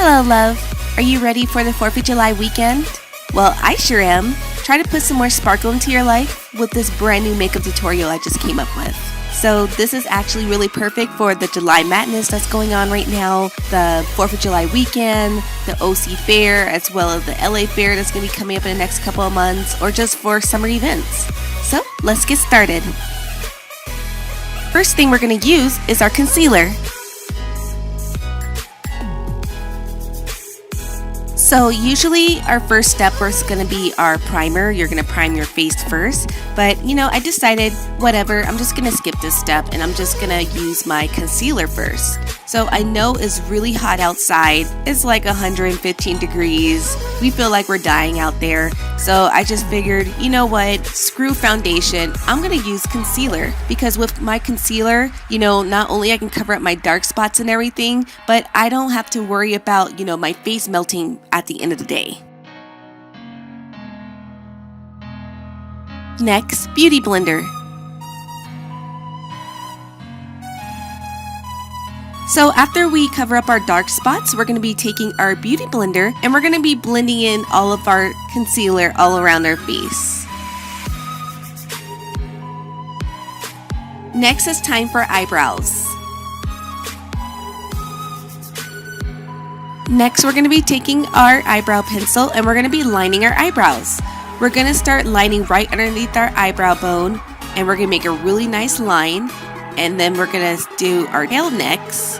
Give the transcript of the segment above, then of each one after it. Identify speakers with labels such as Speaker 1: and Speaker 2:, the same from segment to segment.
Speaker 1: Hello, love. Are you ready for the 4th of July weekend? Well, I sure am. Try to put some more sparkle into your life with this brand new makeup tutorial I just came up with. So this is actually really perfect for the July madness that's going on right now, the 4th of July weekend, the OC fair, as well as the LA fair that's going to be coming up in the next couple of months, or just for summer events. So let's get started. First thing we're going to use is our concealer. So usually our first step is going to be our primer. You're going to prime your face first, but I decided whatever, I'm just going to skip this step and I'm just going to use my concealer first. So I know it's really hot outside. It's like 115 degrees. We feel like we're dying out there. So I just figured, you know what, screw foundation. I'm going to use concealer because with my concealer, not only I can cover up my dark spots and everything, but I don't have to worry about, my face melting at the end of the day. Next, Beauty Blender. So after we cover up our dark spots, we're going to be taking our Beauty Blender and we're going to be blending in all of our concealer all around our face. Next, it's time for eyebrows. Next, we're going to be taking our eyebrow pencil and we're going to be lining our eyebrows. We're going to start lining right underneath our eyebrow bone and we're going to make a really nice line. And then we're going to do our nail necks.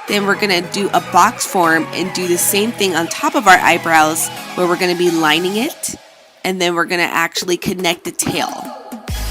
Speaker 1: Then we're going to do a box form and do the same thing on top of our eyebrows where we're going to be lining it. And then we're going to actually connect the tail.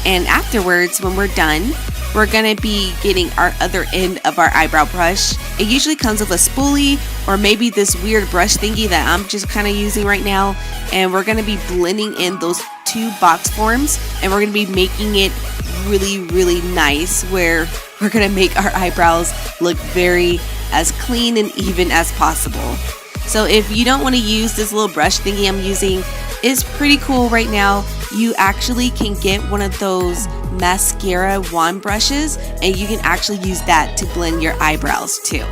Speaker 1: And afterwards, when we're done, we're going to be getting our other end of our eyebrow brush. It usually comes with a spoolie or maybe this weird brush thingy that I'm just kind of using right now. And we're going to be blending in those two box forms and we're going to be making it really nice where we're going to make our eyebrows look very as clean and even as possible. So if you don't want to use this little brush thingy I'm using, it's pretty cool right now. You actually can get one of those mascara wand brushes and you can actually use that to blend your eyebrows too.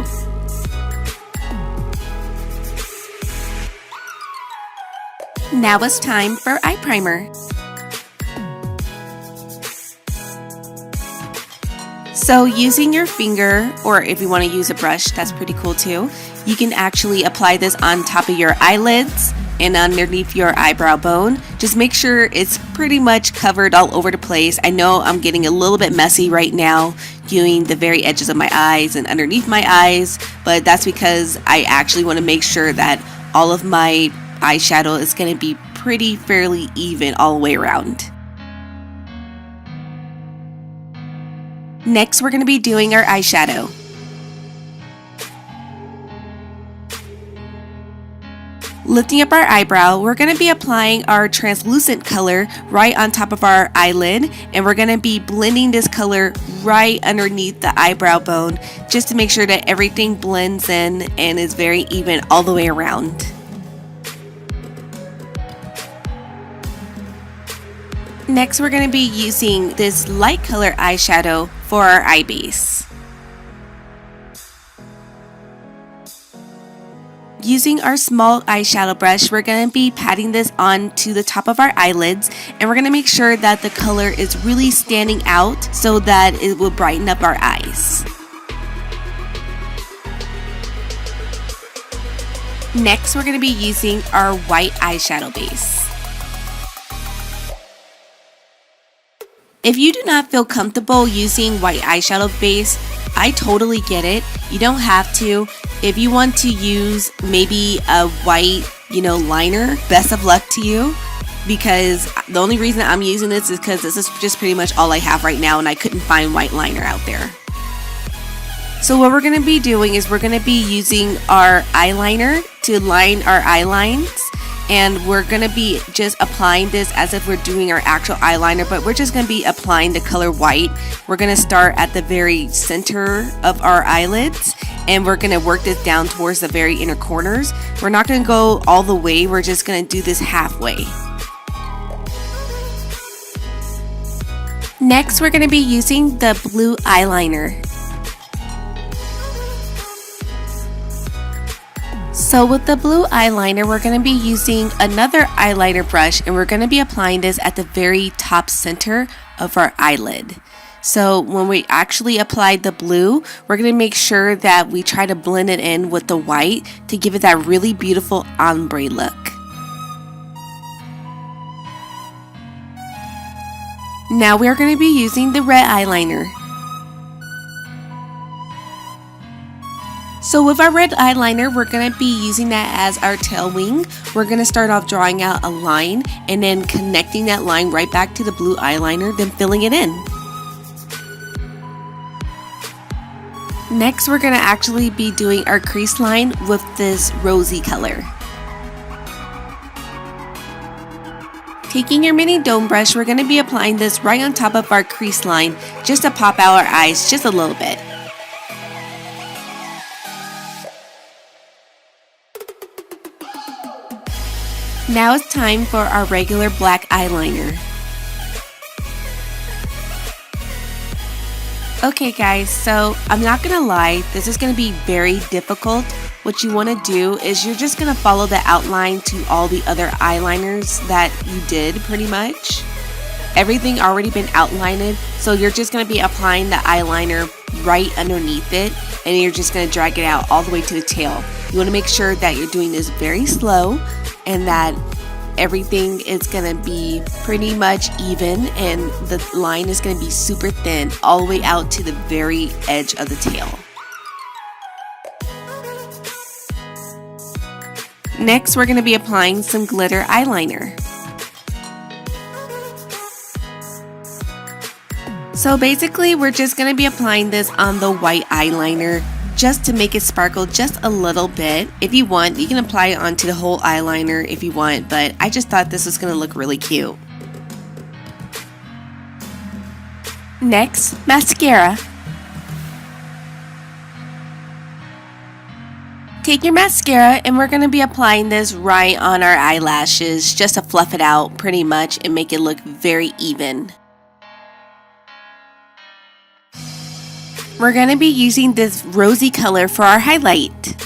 Speaker 1: Now it's time for eye primer. So using your finger, or if you want to use a brush, that's pretty cool too. You can actually apply this on top of your eyelids and underneath your eyebrow bone. Just make sure it's pretty much covered all over the place. I know I'm getting a little bit messy right now doing the very edges of my eyes and underneath my eyes, but that's because I actually want to make sure that all of my eyeshadow is going to be fairly even all the way around. Next, we're going to be doing our eyeshadow. Lifting up our eyebrow, we're going to be applying our translucent color right on top of our eyelid, and we're going to be blending this color right underneath the eyebrow bone just to make sure that everything blends in and is very even all the way around. Next, we're going to be using this light color eyeshadow for our eye base. Using our small eyeshadow brush, we're going to be patting this onto the top of our eyelids and we're going to make sure that the color is really standing out so that it will brighten up our eyes. Next, we're going to be using our white eyeshadow base. If you do not feel comfortable using white eyeshadow base, I totally get it. You don't have to. If you want to use maybe a white, liner, best of luck to you. Because the only reason I'm using this is because this is just pretty much all I have right now and I couldn't find white liner out there. So what we're going to be doing is we're going to be using our eyeliner to line our eye lines. And we're going to be just applying this as if we're doing our actual eyeliner, but we're just going to be applying the color white. We're going to start at the very center of our eyelids and we're going to work this down towards the very inner corners. We're not going to go all the way, we're just going to do this halfway. Next, we're going to be using the blue eyeliner. So with the blue eyeliner, we're going to be using another eyeliner brush, and we're going to be applying this at the very top center of our eyelid. So when we actually apply the blue, we're going to make sure that we try to blend it in with the white to give it that really beautiful ombre look. Now we're going to be using the red eyeliner. So with our red eyeliner, we're going to be using that as our tail wing. We're going to start off drawing out a line and then connecting that line right back to the blue eyeliner, then filling it in. Next, we're going to actually be doing our crease line with this rosy color. Taking your mini dome brush, we're going to be applying this right on top of our crease line just to pop out our eyes just a little bit. Now it's time for our regular black eyeliner. Okay guys, so I'm not gonna lie, this is gonna be very difficult. What you wanna do is you're just gonna follow the outline to all the other eyeliners that you did pretty much. Everything already been outlined, so you're just gonna be applying the eyeliner right underneath it, and you're just gonna drag it out all the way to the tail. You wanna make sure that you're doing this very slow and that everything is gonna be pretty much even, and the line is gonna be super thin all the way out to the very edge of the tail. Next, we're gonna be applying some glitter eyeliner. So basically, we're just gonna be applying this on the white eyeliner just to make it sparkle just a little bit. If you want, you can apply it onto the whole eyeliner if you want, but I just thought this was going to look really cute. Next, mascara. Take your mascara, and we're going to be applying this right on our eyelashes just to fluff it out pretty much and make it look very even. We're going to be using this rosy color for our highlight.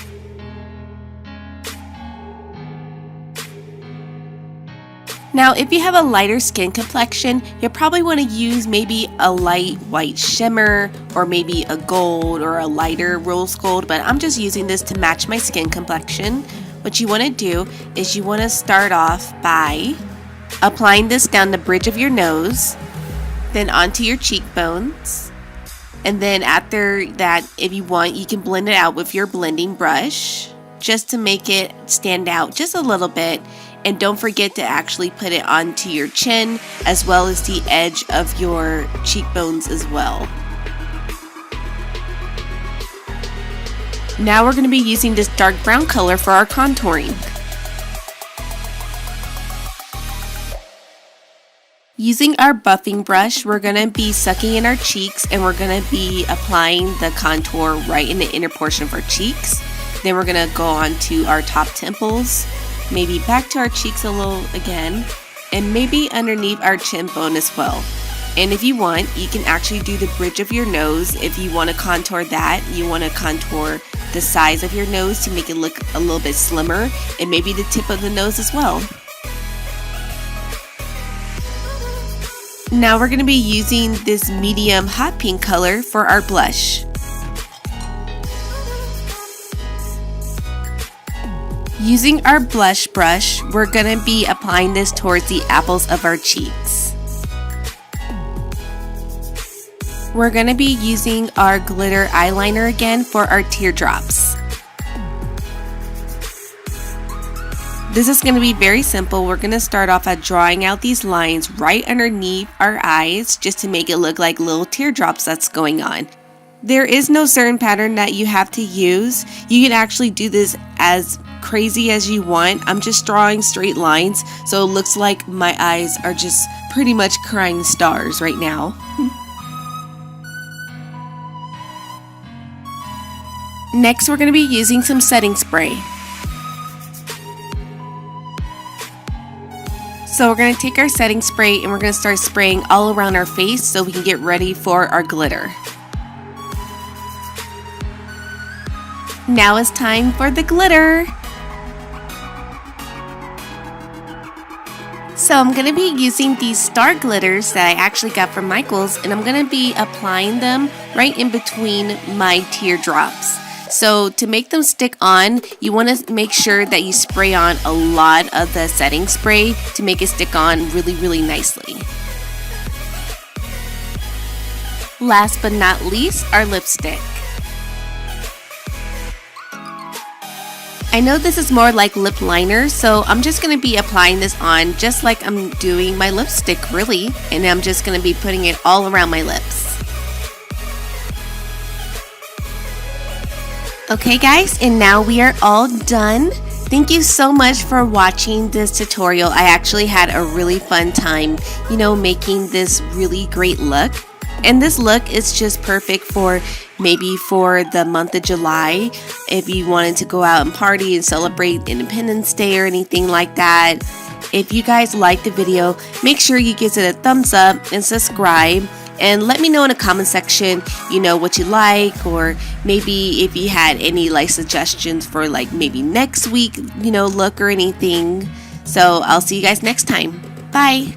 Speaker 1: Now, if you have a lighter skin complexion, you'll probably want to use maybe a light white shimmer or maybe a gold or a lighter rose gold, but I'm just using this to match my skin complexion. What you want to do is you want to start off by applying this down the bridge of your nose, then onto your cheekbones. And then after that, if you want, you can blend it out with your blending brush just to make it stand out just a little bit. And don't forget to actually put it onto your chin as well as the edge of your cheekbones as well. Now we're going to be using this dark brown color for our contouring. Using our buffing brush, we're going to be sucking in our cheeks, and we're going to be applying the contour right in the inner portion of our cheeks. Then we're going to go on to our top temples, maybe back to our cheeks a little again, and maybe underneath our chin bone as well. And if you want, you can actually do the bridge of your nose. If you want to contour that, you want to contour the size of your nose to make it look a little bit slimmer, and maybe the tip of the nose as well. Now we're going to be using this medium hot pink color for our blush. Using our blush brush, we're going to be applying this towards the apples of our cheeks. We're going to be using our glitter eyeliner again for our teardrops. This is going to be very simple. We're going to start off at drawing out these lines right underneath our eyes just to make it look like little teardrops that's going on. There is no certain pattern that you have to use. You can actually do this as crazy as you want. I'm just drawing straight lines, so it looks like my eyes are just pretty much crying stars right now. Next, we're going to be using some setting spray. So we're going to take our setting spray and we're going to start spraying all around our face so we can get ready for our glitter. Now it's time for the glitter. So I'm going to be using these star glitters that I actually got from Michael's, and I'm going to be applying them right in between my teardrops. So to make them stick on, you want to make sure that you spray on a lot of the setting spray to make it stick on really, really nicely. Last but not least, our lipstick. I know this is more like lip liner, so I'm just going to be applying this on just like I'm doing my lipstick, really. And I'm just going to be putting it all around my lips. Okay guys, and now we are all done. Thank you so much for watching this tutorial. I actually had a really fun time, making this really great look. And this look is just perfect for maybe for the month of July, if you wanted to go out and party and celebrate Independence Day or anything like that. If you guys liked the video, make sure you give it a thumbs up and subscribe. And let me know in the comment section, what you like, or maybe if you had any suggestions for maybe next week, look or anything. So I'll see you guys next time. Bye.